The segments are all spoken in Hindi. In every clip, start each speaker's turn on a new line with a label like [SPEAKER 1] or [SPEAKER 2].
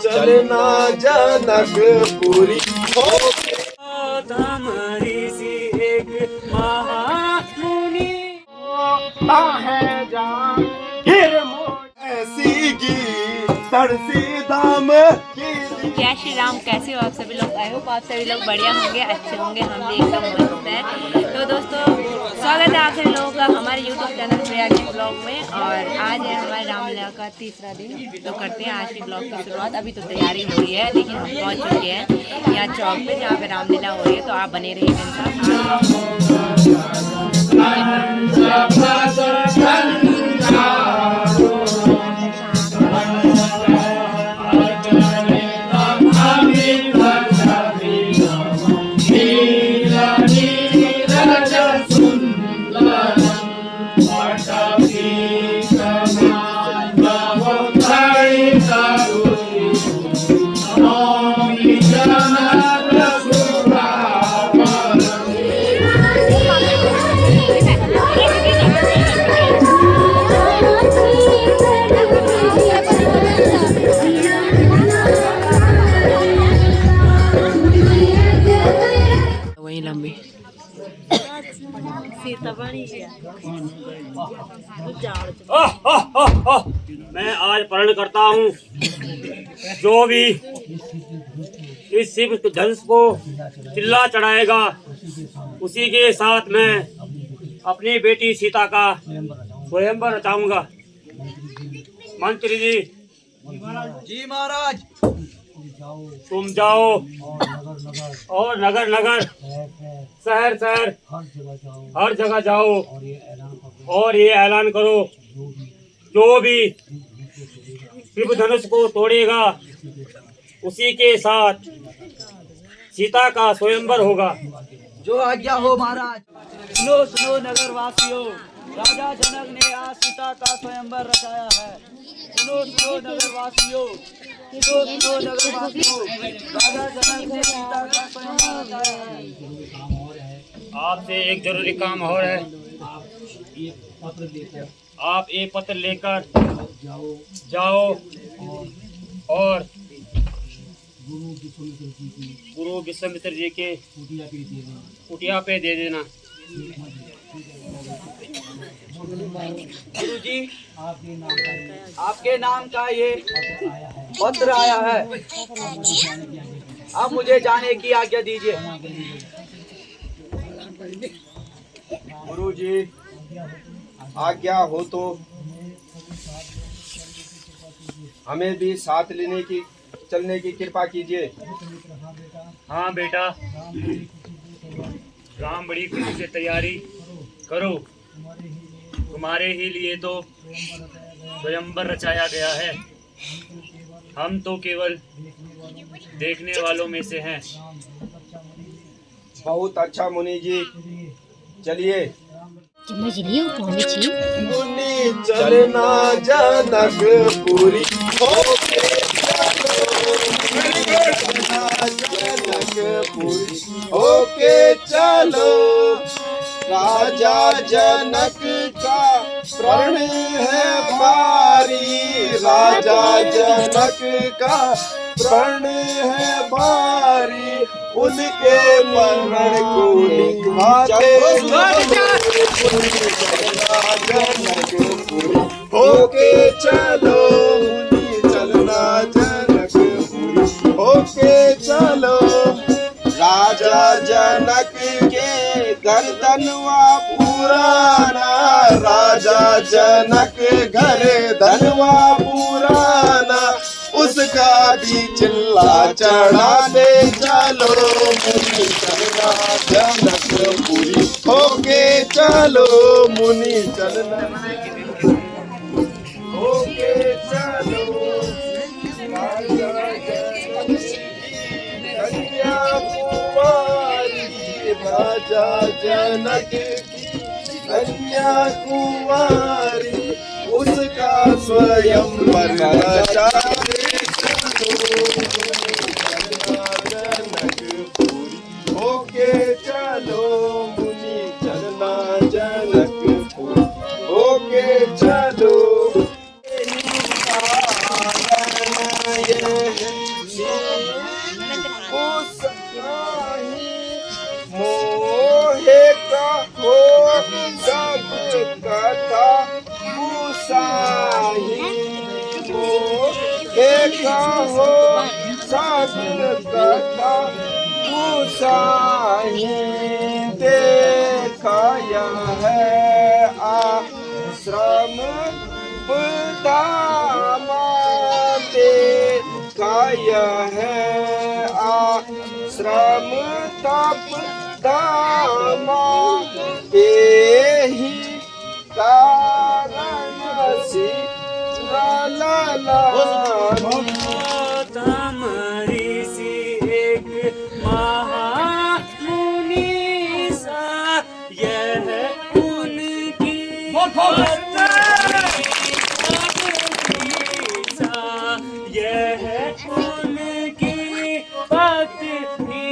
[SPEAKER 1] चलना जनकपुरी
[SPEAKER 2] सी एक महामुनि
[SPEAKER 1] है जान ऐसी की तरसी दाम की।
[SPEAKER 3] जय श्री राम। कैसे हो आप सभी लोग? आई होप आप सभी लोग बढ़िया होंगे, अच्छे होंगे। हम भी एकदम मस्त हैं। तो दोस्तों स्वागत है आप सभी लोगों का हमारे YouTube चैनल प्रियाली ब्लॉग में। और आज है हमारे रामलीला का तीसरा दिन। तो करते हैं आज की ब्लॉग की शुरुआत। अभी तो तैयारी हो रही है, लेकिन हम पहुँच चुके हैं यहाँ चौक पे जहाँ पे रामलीला हो रही है। तो आप बने रहिए वही लंबी
[SPEAKER 2] मैं आज प्रण करता हूँ, जो भी इस शिव धनुष को चिल्ला चढ़ाएगा उसी के साथ मैं अपनी बेटी सीता का स्वयंवर रचाऊंगा। मंत्री जी
[SPEAKER 4] जी महाराज,
[SPEAKER 2] तुम जाओ और नगर नगर शहर शहर हर जगह जाओ और ये ऐलान करो, जो भी शिव धनुष को तोड़ेगा उसी के साथ सीता का स्वयंवर होगा।
[SPEAKER 4] जो आज्ञा हो महाराज। सुनो सुनो नगर वासियों, राजा जनक ने आज सीता का स्वयंवर रचाया है। सुनो सुनो नगर वासियों, सुनो सुनो नगर वासियों, राजा जनक ने सीता का स्वयंवर रचाया है।
[SPEAKER 2] आपसे एक जरूरी काम और है। आप एक पत्र लेकर जाओ और गुरु विश्वामित्र जी के कुटिया पे दे देना।
[SPEAKER 4] गुरु जी, आपके नाम का ये पत्र आया है। अब मुझे जाने की आज्ञा दीजिए।
[SPEAKER 1] गुरु जी आज्ञा हो तो हमें भी साथ लेने की चलने की कृपा कीजिए।
[SPEAKER 2] हाँ बेटा, राम बड़ी खुशी से तैयारी करो। तुम्हारे ही लिए तो स्वयंवर रचाया गया है। हम तो केवल देखने वालों में से हैं।
[SPEAKER 1] बहुत अच्छा मुनि जी, चलिए। मुनि चलना जनकपुरी ओके चलो, राजा जनक का प्रण है भारी। राजा जनक का प्रण है भारी, उनके प्रण को निभाते जनकपुरी ओके चलो। मुनि चलना जनकपुरी ओके चलो, राजा जनक के गर्दनवा पुराना। राजा जनक घर धनवा पुराना, उसका भी चिल्ला चढ़ा दे चलो। मुनि चलना जनकपुरी होके चलो। मुनि चलना होके चलो, राजा जनक की कन्याकुमारी, उसका स्वयंवर रचा जनकपुरी होके चलो। मुनि चलना जनकपुरी होके चलो। साही एक हो सागर कथा साही देखया है आश्रम धामा देखया है आश्रम तप धामा ही कारण सी ला ला
[SPEAKER 2] गौतम ऋषि एक महामुनि सा यह उनकी यह उनकी पत्नी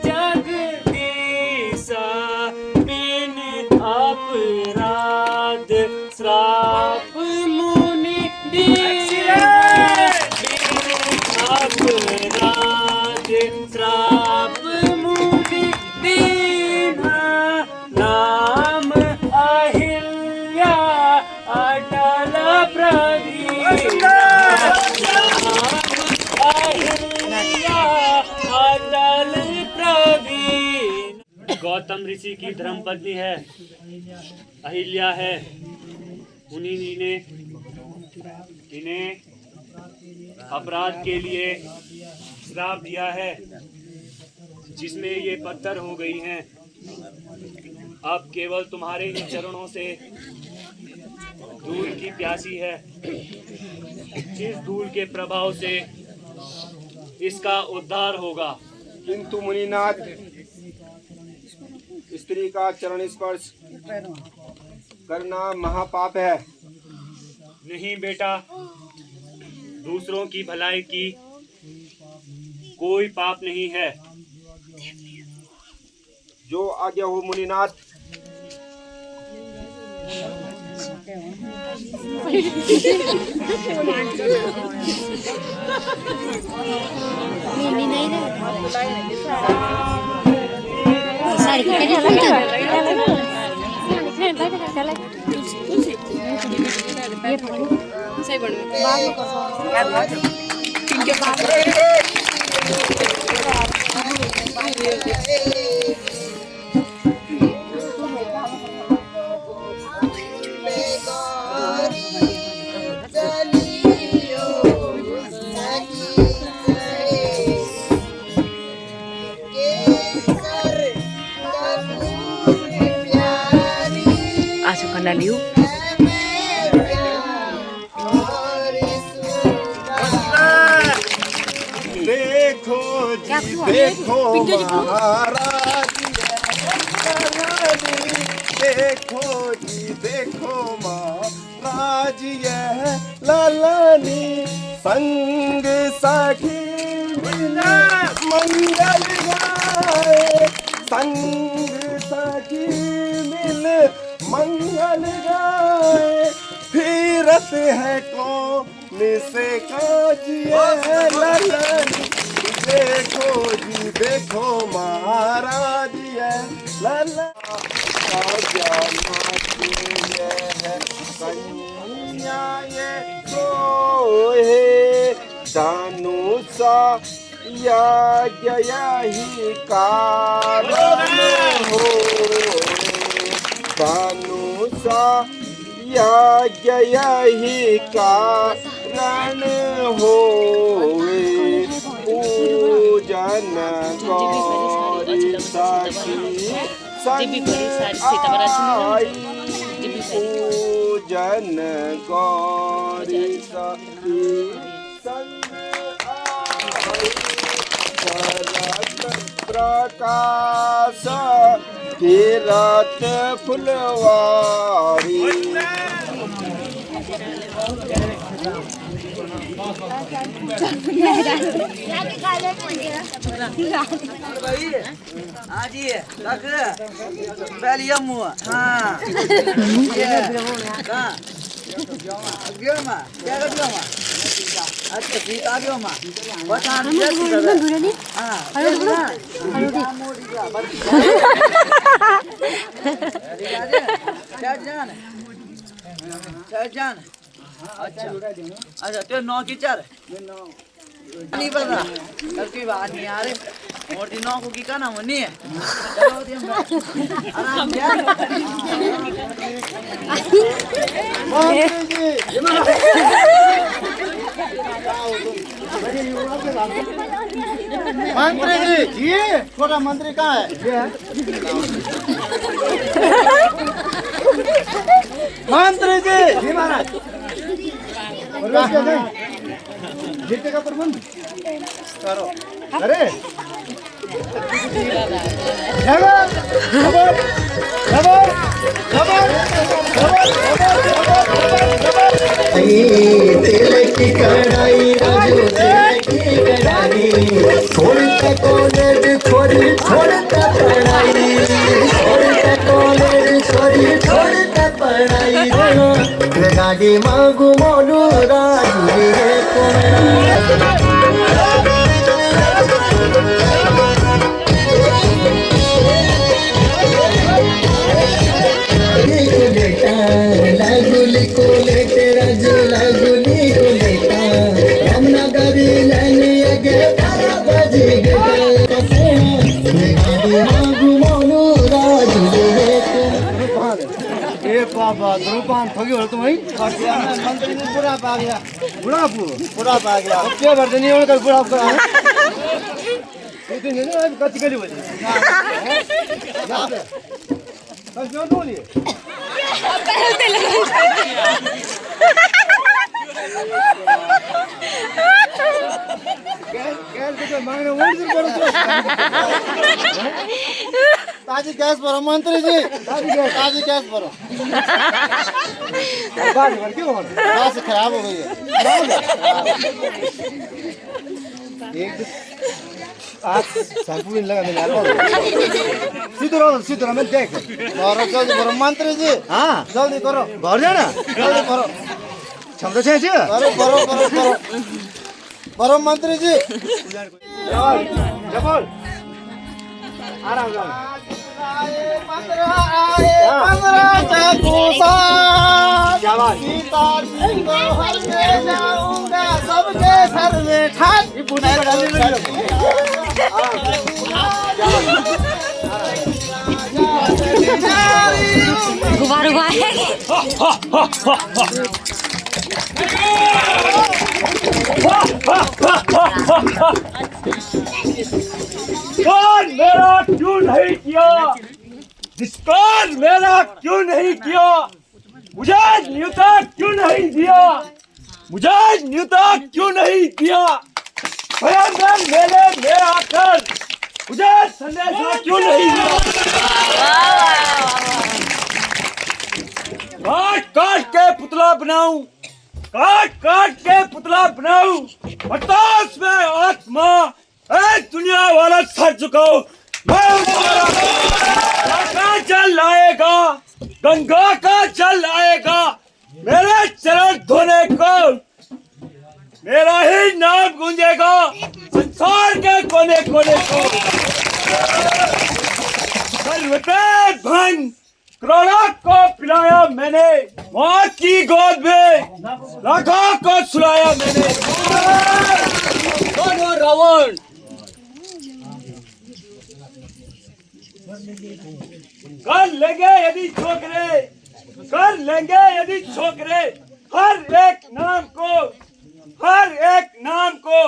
[SPEAKER 2] जगदीशा बिन अपराध श्राप मुनि दिए अपराध श्राप मुनि दीना नाम अहिल्या अटल प्रदीना अटल प्रवीण। गौतम ऋषि की धर्मपत्नी है, अहिल्या है। उन्हीं ने इन्हें अपराध के लिए श्राप दिया है, जिसमें ये पत्थर हो गई हैं। अब केवल तुम्हारे ही चरणों से धूल की प्यासी है, जिस धूल के प्रभाव से इसका उद्धार होगा।
[SPEAKER 1] किंतु मुनिनाथ, स्त्री का चरण स्पर्श करना महापाप है।
[SPEAKER 2] नहीं बेटा, दूसरों की भलाई की कोई पाप नहीं है।
[SPEAKER 1] जो आज्ञा हो मुनिनाथ।
[SPEAKER 3] Liu.
[SPEAKER 1] देखो जी देखो महाराज, देखो जी देखो महाराज, यह लालानी संग सखी मिला मंगल गाए, संग सखी मिल मंगल गाए। फिरत है कौन से काजिए ललनी, देखो जी देखो महाराज है लला कन्या ये सोहे धनुषा या जया ही कारण हो, धनुषा या जया ही कारण होवे, पूजन गौरी सखी संग आई, पूजन गौरी सखी संग आई। शरद प्रकाश फिरत फुलवारी,
[SPEAKER 4] आजी तक बेलियम हाँ ये कहाँ गयो मा क्या कर दियो मा अच्छा ठीक आ गयो मा बता दिया हाँ अरे जान अच्छा तो 9 की 4 नहीं पता कल की बात नहीं यार और दिन 9 को की का नाम नहीं है चलो दिन आराम
[SPEAKER 5] मंत्री जी ये छोटा मंत्री कहाँ है मंत्री जी महाराज जीते का प्रबंध करो अरे
[SPEAKER 6] तेल की कढ़ाई राजू तेल की कढ़ाई छोड़ता कॉलेज छोड़ी छोड़ता पढ़ाई छोड़ता कॉलेज छोड़ी छोड़ता पढ़ाई गाड़ी मांगू मोनू राजू लागुली को लेते राजू लागुली को लेता हमना गाड़ी लेने आगे 12 बजे
[SPEAKER 5] ए बाबा द्रुपान थगी हो तुम मंत्री ने पूरा पा गया पूरा पा गया अब क्या वर्तनी हो कल पूरा करा दिन ने कच्ची कली हो कल क्यों दो लिए गैस मांगने वोट करो ताजी गैस भरो मंत्री जी ताजी गैस भरो बात भर क्यों बात खराब हो गई है एक आज संपूर्ण लगा मैंने सीधो रहो मैं देख भरो जल्दी भरो मंत्री जी हाँ जल्दी करो भर जाना जल्दी भरो क्षमता चाहिए अरे भरो भरो मंत्री जी जबल आराम सबके सर में ठाक
[SPEAKER 3] गुब्बारे
[SPEAKER 2] कौन मेरा क्यों नहीं किया जिसकौन मेरा क्यों नहीं किया मुझे न्योता क्यों नहीं दिया मुझे न्योता क्यों नहीं दिया स्वयं मेले में आकर मुझे संदेशा क्यों नहीं दिया काट काट के पुतला बनाऊं काट के पुतला बनाऊं बतास में आत्मा दुनिया वाला सर चुकाओ मैं जल आएगा गंगा का जल आएगा मेरे चरण धोने को मेरा ही नाम गूंजेगा संसार के कोने कोने को सर्वते धन करोड़ों को पिलाया मैंने माँ की गोद में लाखों को सुलाया मैंने रावण कर लेंगे यदि छोकरे हर एक नाम को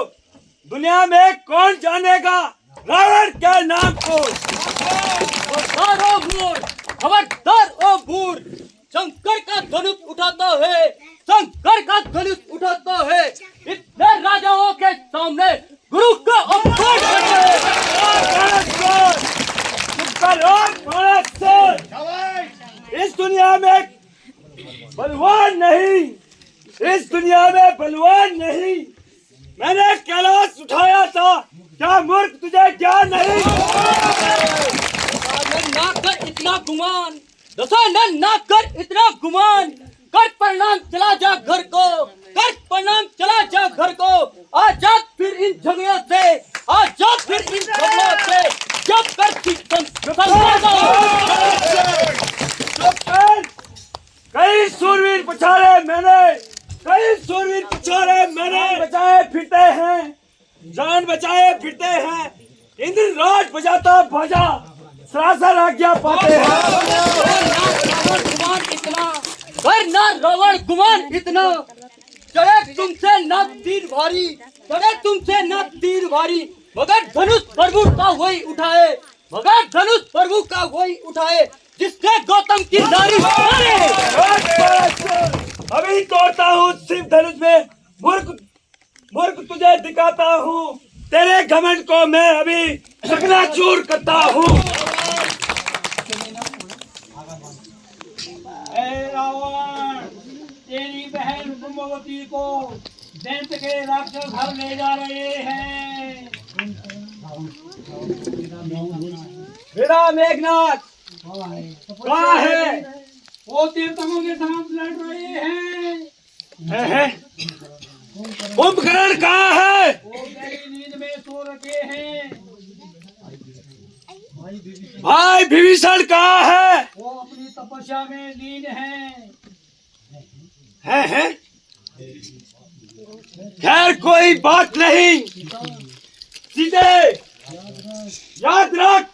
[SPEAKER 2] दुनिया में कौन जानेगा रावण के नाम को खबरदार ओ बूढ़ शंकर का धनुष उठाता है इतने राजाओं के सामने गुरु का अपमान इस दुनिया में बलवान नहीं मैंने कैलाश उठाया था क्या मूर्ख तुझे ज्ञान नहीं ना कर इतना गुमान दशानन ना कर इतना गुमान कर प्रणाम चला जा घर को आजाद फिर इन झगड़ों से जब कर कई सूरवीर पछाड़े मैंने जान बचाए फिरते हैं इंद्र राज बजाता बाजा सरासर आज्ञा पाते हैं।
[SPEAKER 4] रावण गुमान इतना चढ़े तुमसे न तीर भारी मगर धनुष प्रभु का वही उठाए जिसने गौतम की नारी मारे।
[SPEAKER 2] अभी तोड़ता हूँ शिव धनुष में मूर्ख तुझे दिखाता हूँ तेरे घमंड को मैं अभी चकनाचूर करता हूँ। रावण तेरी बहन कुंभवती को दैत्य के राक्षस घर ले जा रहे हैं। बेटा मेघनाथ कहाँ है? वो तीर्थकों के साथ लड़ रहे हैं। कुंभकर्ण कहाँ है? वो गहरी नींद में सो रखे हैं। भाई विभीषण कहाँ है? वो अपनी तपस्या में लीन हैं। खैर कोई बात नहीं, सीधे याद रख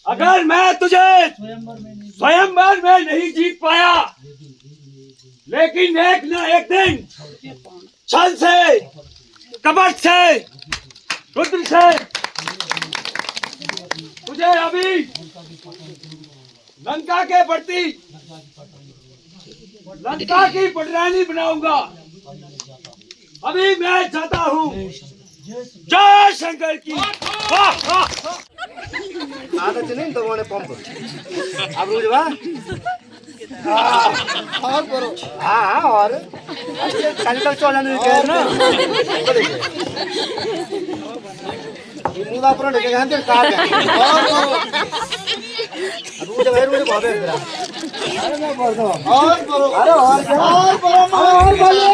[SPEAKER 2] अगर मैं तुझे स्वयंवर में नहीं जीत पाया लेकिन एक न एक दिन छल से कपट से रुद्र से तुझे अभी लंका के प्रति लंका की पटरानी बनाऊंगा। अभी मैं चाहता हूँ जय शंकर की।
[SPEAKER 5] आधा चले तो मैंने पंप अब रोज और करो। हाँ और कल तक चौदह ना मुदा पर लेके गए थे कार रोज बहुत है तेरा। अरे मैं बोल दो और करो। अरे और बोलो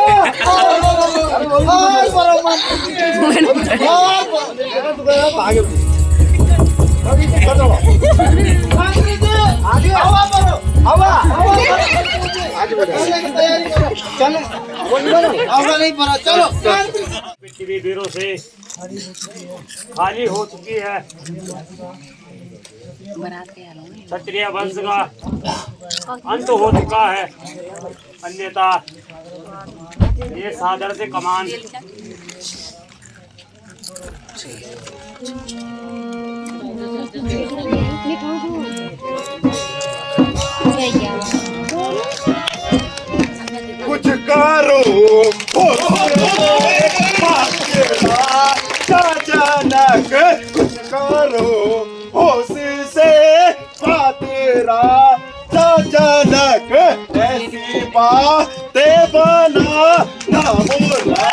[SPEAKER 5] भागे आगे हवा करो हवा आगे तैयारी करो चलो हवा नहीं पड़ा चलो।
[SPEAKER 2] पृथ्वी वीरों से खाली हो चुकी है। क्षत्रिय वंश का अंत हो चुका है। अन्यथा ये सादर से कमान
[SPEAKER 5] कुछ करो अचानक कुछ करो होश से तेरा अचानक ऐसी बातें बना ना बोला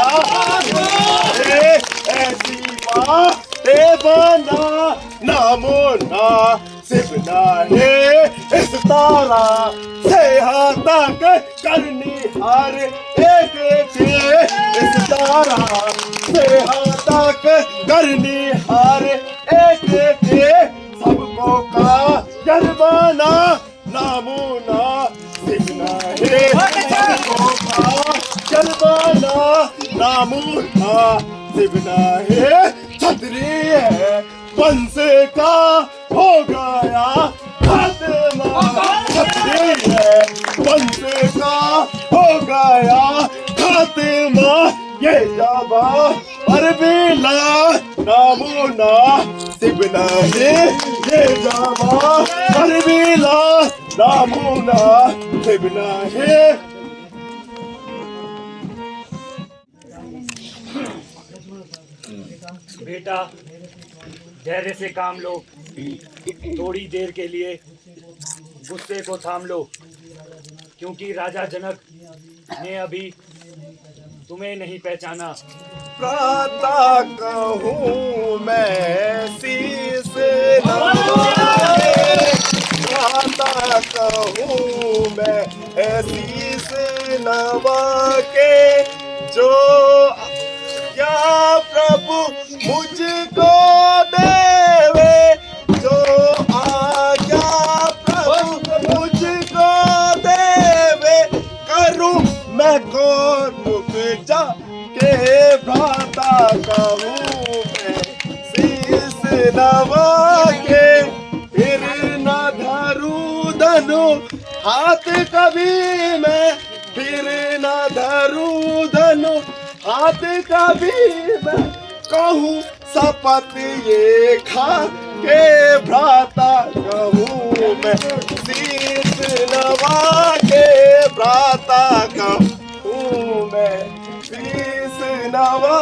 [SPEAKER 5] ऐसी बातें बना ना मोना सिबना है इस तारा से तक करनी हर एक इस तारा से तक करनी हर एक सबको का जरबाना नामुना सिबना है सबको का जरबाना नामुना सिबना है क्षत्रिय वंश का हो गया खात्मा क्षत्रिय वंश का हो गया खात्मा ये जाबा पर बिला नामुना सिबना है ये जाबा पर बिला नामुना सिबना है।
[SPEAKER 2] बेटा धैर्य से काम लो। थोड़ी देर के लिए गुस्से को थाम लो क्योंकि राजा जनक ने अभी तुम्हें नहीं पहचाना।
[SPEAKER 5] प्रातः कहूँ मैं शीस नवाए प्रातः कहूँ मैं शीस नवा के जो क्या प्रभु मुझको देवे जो आज्ञा प्रभु मुझको देवे करूँ मैं कौन मुख जा भ्राता कहूँ मैं शीश नवा के, फिर न धरूं धनु हाथ कभी मैं, फिर न धरूं धनु हाथ कभी मैं, कहूँ शपथ ये खा के भ्राता कहूँ मैं शीश नवा के, भ्राता कहूँ मैं शीश नवा।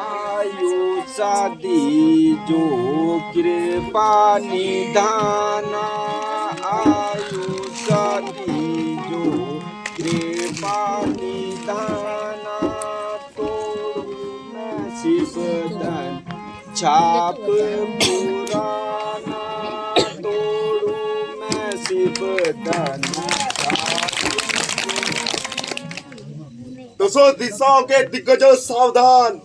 [SPEAKER 1] आयु शादी जो कृपा निधाना, आयु शादी जो कृपा निधाना, तोड़ू मैं शिवधन छाप पुराना, तोड़ू मैं शिवधन छाप।
[SPEAKER 5] दोस्तों दिशाओं के दिग्गजों सावधान,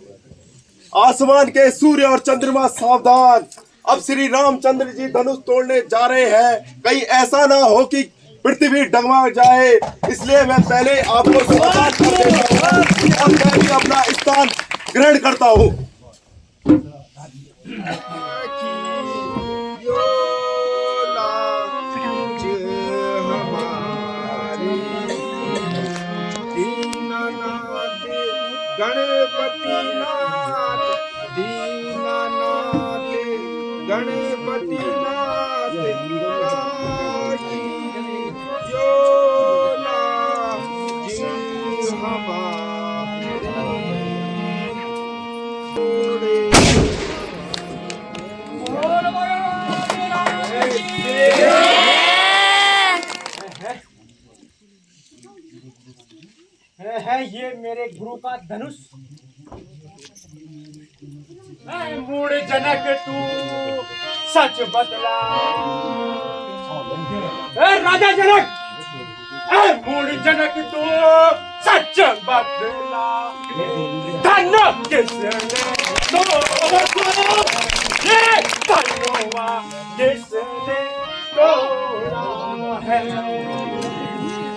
[SPEAKER 5] आसमान के सूर्य और चंद्रमा सावधान। अब श्री रामचंद्र जी धनुष तोड़ने जा रहे हैं, कहीं ऐसा ना हो कि पृथ्वी डगमगा जाए, इसलिए मैं पहले आपको सावधान कर देता हूं और मैं भी अपना स्थान ग्रहण करता हूं।
[SPEAKER 1] गणपति नाथ दीनानाथ, गणपति नाथ की जो नाथ
[SPEAKER 2] है ये मेरे गुरु का धनुष। मूड जनक तू सच बतला, राजा जनक मूड जनक तू सच बतला, धन किसने तोड़ा, ये धनवा किसने तोड़ा है।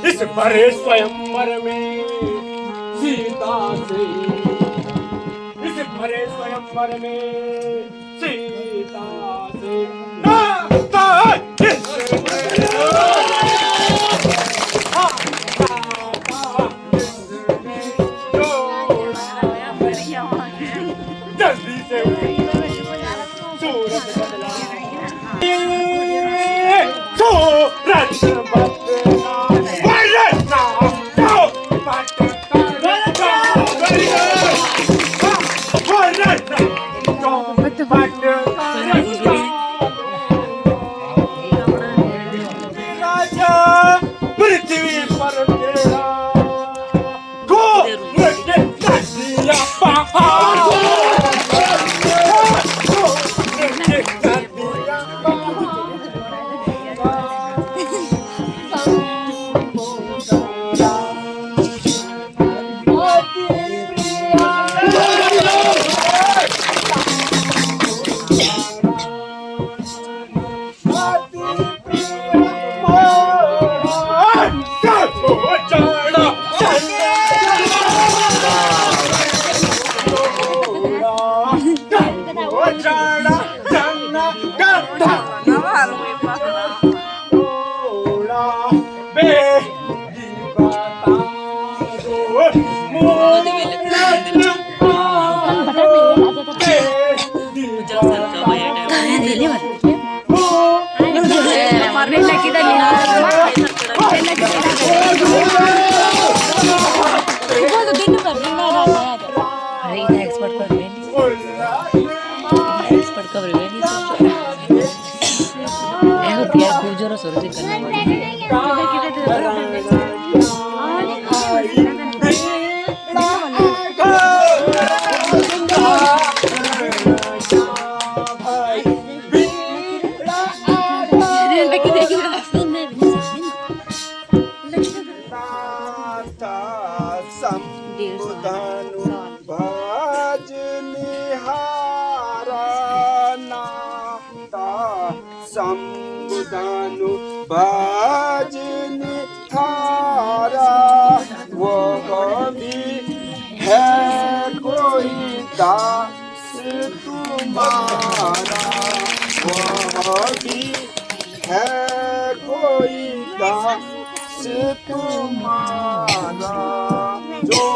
[SPEAKER 2] इस भरे स्वयंवर में सीता से, इस भरे स्वयंवर में सीता से नाता किसने जोड़ा, जल्दी से सूरत बदला, सूरत बदला, राजा पृथ्वी पर तेरा को मुझे नदिया पहाड़, मुझे नदिया
[SPEAKER 1] संबुदानु भजन थारा वह भी है कोई दास तुम्हारा वह भी है कोई दास तुम्हारा जो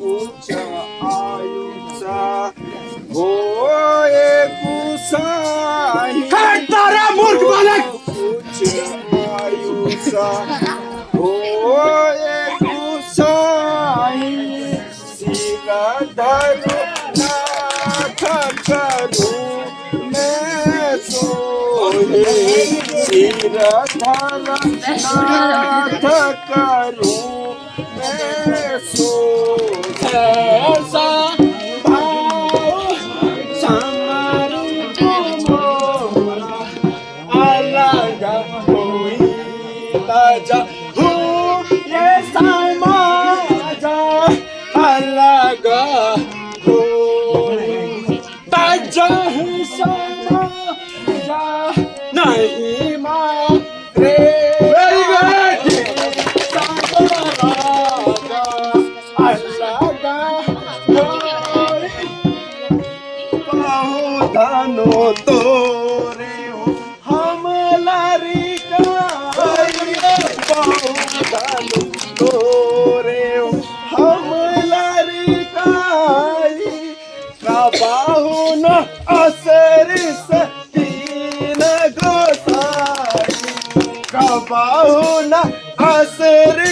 [SPEAKER 1] कुछ आयुषा हो कुसाही तारा मूर्ख बालक कुछ आयुषा हो कुसाही सिरधर नाथ करूं मैं सोहे सिरधर नाथ करूं मैं सोहे ऐसा भाव समारू मोरा अलग कोई ताजा हूँ ये समाज अलग हो ताजा ही समाज नहीं मारे दानो तोरे हम लारी दानो तोरे हम लारी बाहु न असर तीन गोसाई बाहु न असर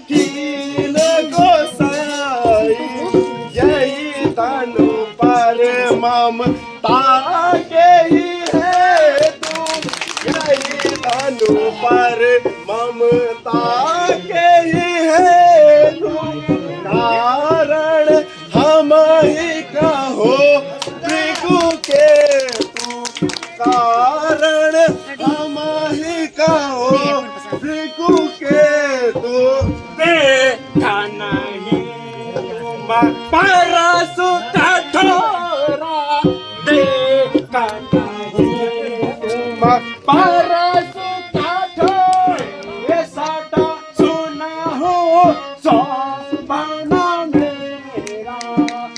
[SPEAKER 1] तीन गोसाई यही दानो पर ममता के ही है तुम यही दानो पर ममता के ही है तुम कारण हम ही कहो भृगु के तू कारण हम ही कहो भृगु के तू देखा नहीं परसु कठोरा देखा नहीं परसु कठोर ये साटा सुना हो सो बना मेरा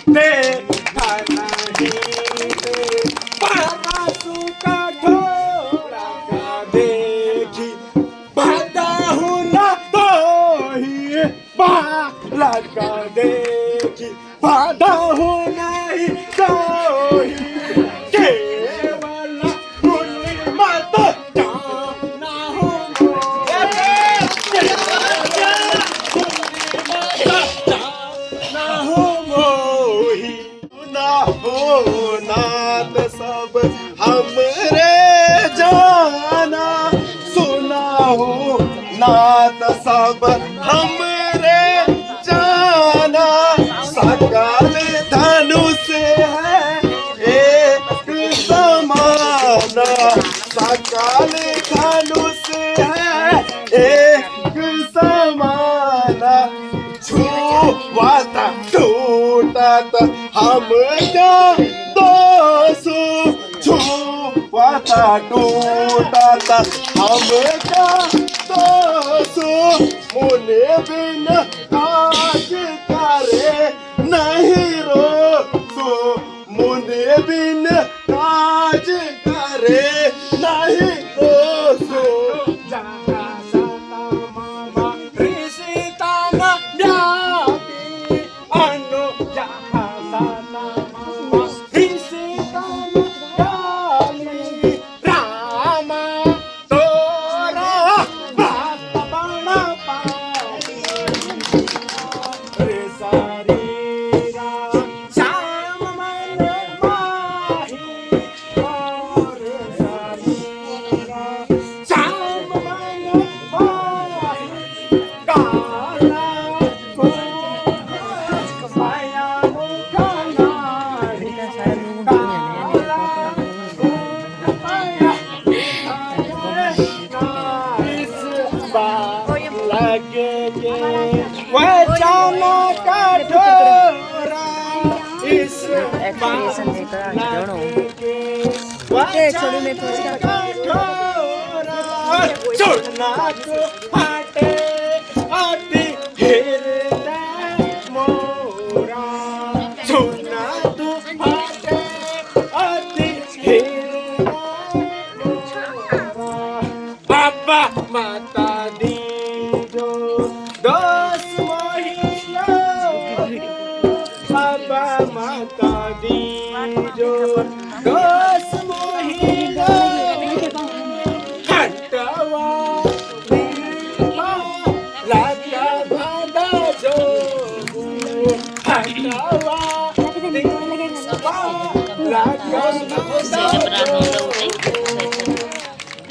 [SPEAKER 1] देखा नहीं परसु कठोरा का देखी बता हूँ ना तो ही लगा देखी बाधा हो नहीं कोई केवल मुनि मत जाना हो ना हो मोही ना हो नाथ सब हमरे जाना सुना हो नाथ सब हमरे जाना सकल धनुष है एक समाना सकल धनुष है एक समाना छुआता टूटत हम क्या दोसु छुआता टूटत हम क्या दोसु मुने बिन काज करे नहीं रोसु मुने बिन काज करे नहीं रोसु जहाँ सता मामा ऋषिता न व्यापी अनु जहाँ सता मामा ऋषिता न व्यापी रामा तोरा बात बना पाई रे शरीरा श्याम मन माही और शरीरा श्याम मन माही काला को माया मुखा नारी वचना कठोरा इस
[SPEAKER 3] एक्सप्रेशन देकर आज दोनों छोड़ू मैं
[SPEAKER 5] छोड़ना तो फाटे आती हेरना मोरा छोड़ना तो फाटे आती हेरना मोरा बाबा माता दी जो 10 महीना बाबा माता दी जो 10 महीना हटवा लागा भागा जो हटवा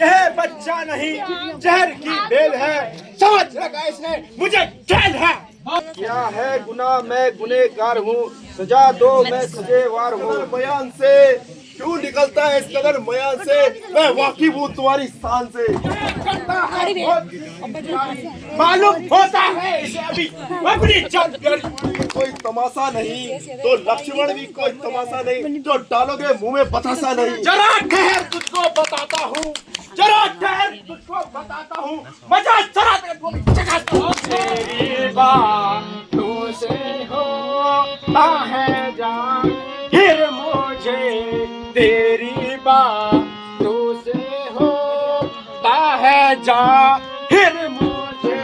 [SPEAKER 5] यह बच्चा नहीं जहर की बेल है समझ लगा इसने मुझे खेल है
[SPEAKER 1] क्या है गुनाह मैं गुनहगार हूँ सजा दो मैं सजेवार हूँ
[SPEAKER 5] बयान से क्यों निकलता है इस कदर बयान से मैं वाकिफ हूँ तुम्हारी शान से
[SPEAKER 2] मालूम होता है इसे अभी अपनी जान
[SPEAKER 5] कोई तमाशा नहीं तो लक्ष्मण भी कोई तमाशा नहीं जो डालोगे मुंह में बतासा नहीं
[SPEAKER 2] जरा ठहर तुझको बताता हूँ जरा ठहर तुझको बताता हूँ मजा जरा तेरे चखाता हूँ तेरी बातों से होता है जान फिर मुझे तेरी बातों से होता है जान फिर मुझे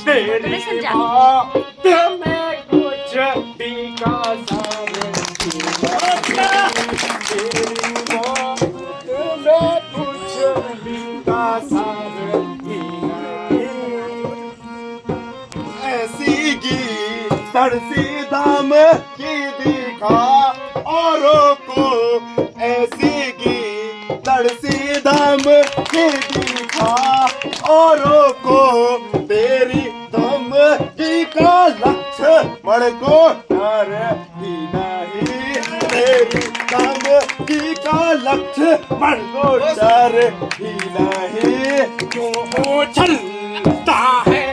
[SPEAKER 2] तेरी बात में कुछ भी का तेरी बात में कुछ भी का
[SPEAKER 5] ऐसी की तरसी दाम की दिखा औरों को ऐसी की तरसी दाम की दिखा औरों को तेरी दम की का लक्ष्य मण को डर ही नहीं तेरी दम की का लक्ष्य मण को डर ही नहीं
[SPEAKER 2] क्यों चलता है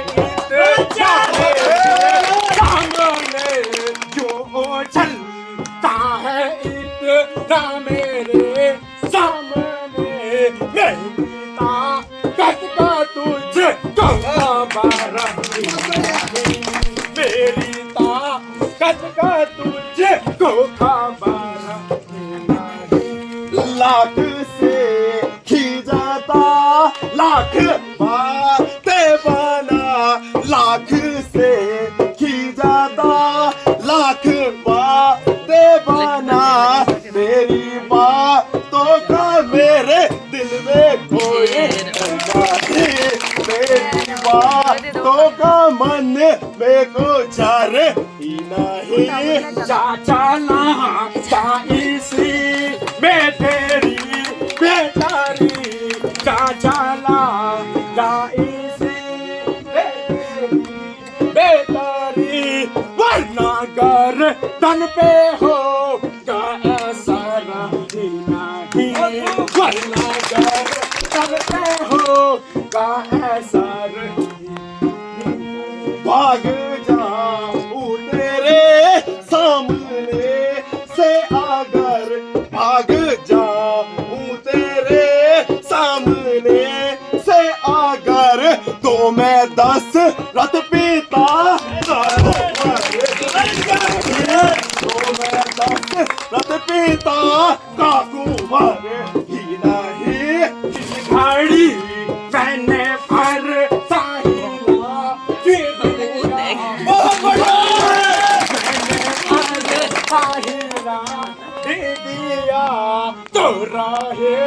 [SPEAKER 2] चलता है इतना मेरे सामने मेरी ताकत का तुझे खबर मेरी ताकत का तुझे को खबर
[SPEAKER 5] लाख से खींचता लाख बातें बना लाख से खींचता लाख बातें बना तेरी बातों का मेरे दिल में कोई तेरी बातों का मन में को चार ही नहीं
[SPEAKER 2] चाचा ना इसी में तेरी बेटारी चाचा ला इसी बेटारी वरना गर तन पे हो ऐसा नहीं वरना गर तन पे हो ऐसा
[SPEAKER 5] भाग जाऊं तेरे सामने से अगर भाग जाऊं तेरे सामने से अगर तो मैं 10 रथ पीता तो मैं 10 रथ पीता का कुंवर ही नहीं
[SPEAKER 2] घड़ी पहने पर साहिला दे दिया तो राहे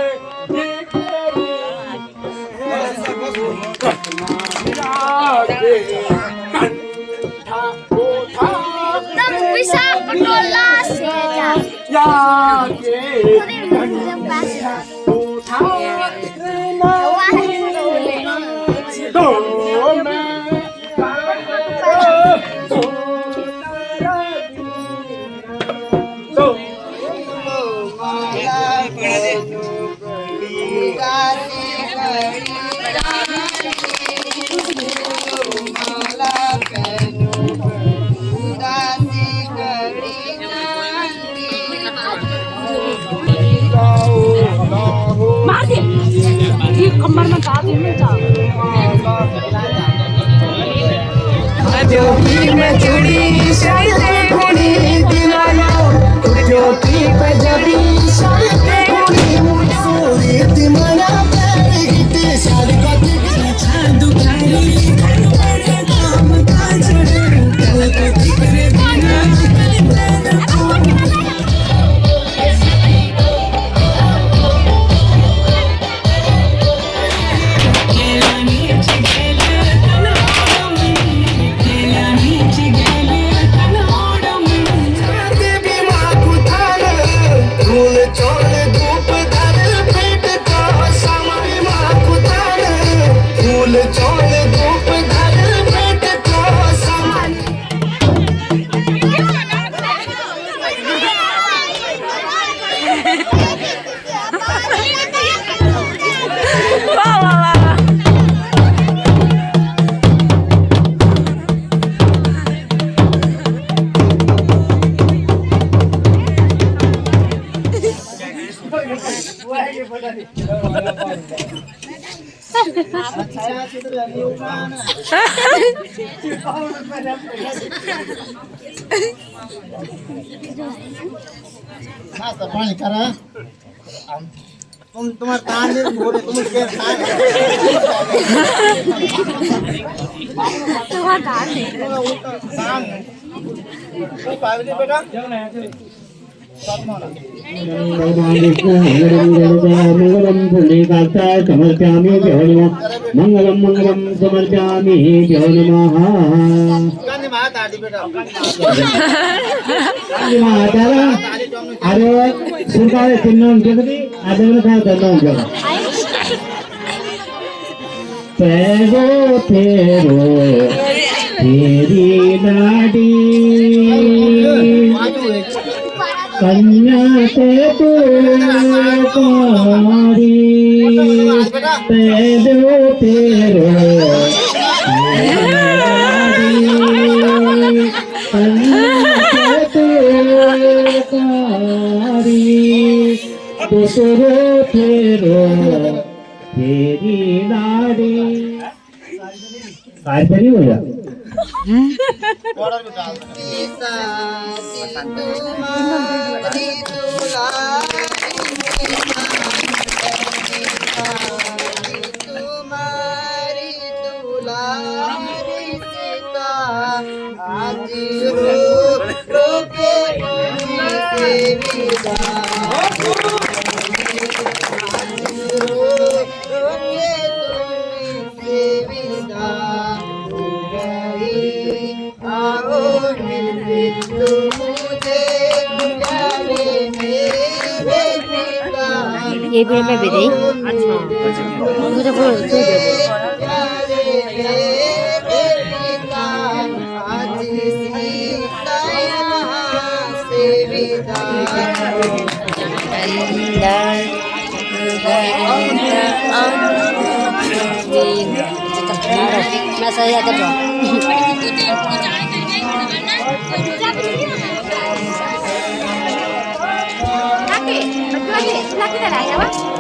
[SPEAKER 6] ज्योति में चुड़ी शरते घुड़ी दिलाया ज्योति पे जबी शरते घुड़ी सूरी तिमरा पैर हिते सार का छा दुखारी काम काज कल के दिखरे बिना नाश्ता पानी करा तुम तुम्हारे कान में बोले तुम उसके
[SPEAKER 3] तुम्हारा कान नहीं
[SPEAKER 1] बेटा
[SPEAKER 7] मंगलम पुण्यकाक्षाय समर्पयामि भ्यो नमः मंगलम मंगलम समर्पयामि भ्यो नमः
[SPEAKER 1] गांधी महाताड़ी बेटा
[SPEAKER 7] अरे सुनकारे चिन्ह जगदी आदरण था दंडों जग पैरो फेरो तेरी नाडी कन्या से तू पारी पैरो तेरो कन्या से तू पारी दूसरो तेरो तेरी नारी काय तरी होया
[SPEAKER 3] ये भी मैं भी दे मुझे बोल तू दे मैं सही आता तो laki laki dah lah ya